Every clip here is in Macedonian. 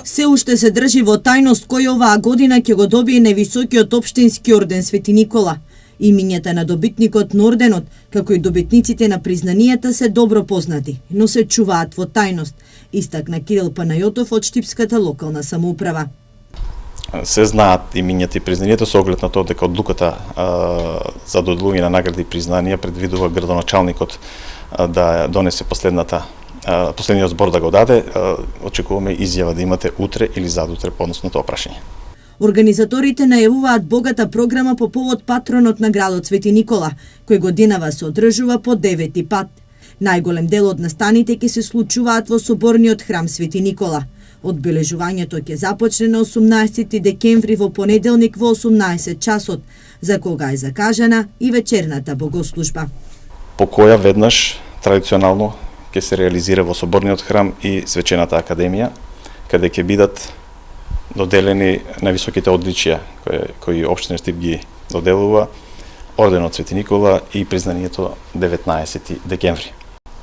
Се уште се држи во тајност кој оваа година ќе го добие највисокиот општински орден Свети Никола. Имињата на добитникот на орденот, како и добитниците на признанијата се добро познати, но се чуваат во тајност, истакна Кирил Панајотов од Штипската локална самоуправа. Се знаат имињата и признанијата со оглед на тоа дека одлуката за доделување на награди и признанија предвидува градоначалникот да донесе последниот збор да го даде. Очекуваме изјава да имате утре или задутре по однос на тоа прашање. Организаторите најавуваат богата програма по повод патронот на градот Свети Никола, кој годинава се одржува по 9-ти пат. Најголем дел од настаните ќе се случуваат во соборниот храм Свети Никола. Одбележувањето ќе започне на 18 декември во понеделник во 18 часот, за кога е закажана и вечерната богослужба. По која веднаш традиционално ќе се реализира во соборниот храм и свечената академија, каде ќе бидат доделени највисоките одличија кои општина Штип ги доделува, орденот Свети Никола и признанието 19 декември.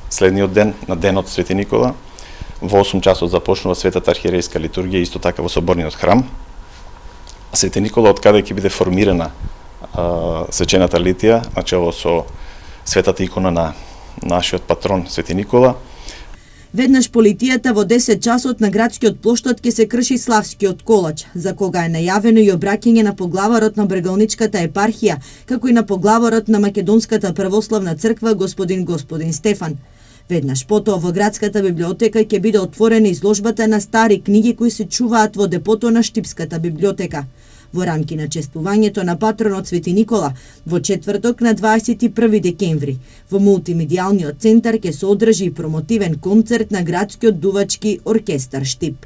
Следниот ден, на денот Свети Никола, во 8 часот започнува светата архиерејска литургија, исто така во соборниот храм. Свети Никола, од каде ќе биде формирана свечената литија, начело со светата икона на нашиот патрон Свети Никола. Веднаш по литијата во 10 часот на градскиот плоштад ќе се крши славскиот колач, за кога е најавено и обраќање на поглаварот на Брегалничката епархија, како и на поглаварот на Македонската православна црква господин Стефан. Веднаш потоа во градската библиотека ќе биде отворена изложбата на стари книги кои се чуваат во депото на Штипската библиотека. Во рамки на чествувањето на патронот Свети Никола, во четврток на 21 декември, во мултимедијалниот центар ќе се одржи и промотивен концерт на градскиот дувачки оркестар Штип.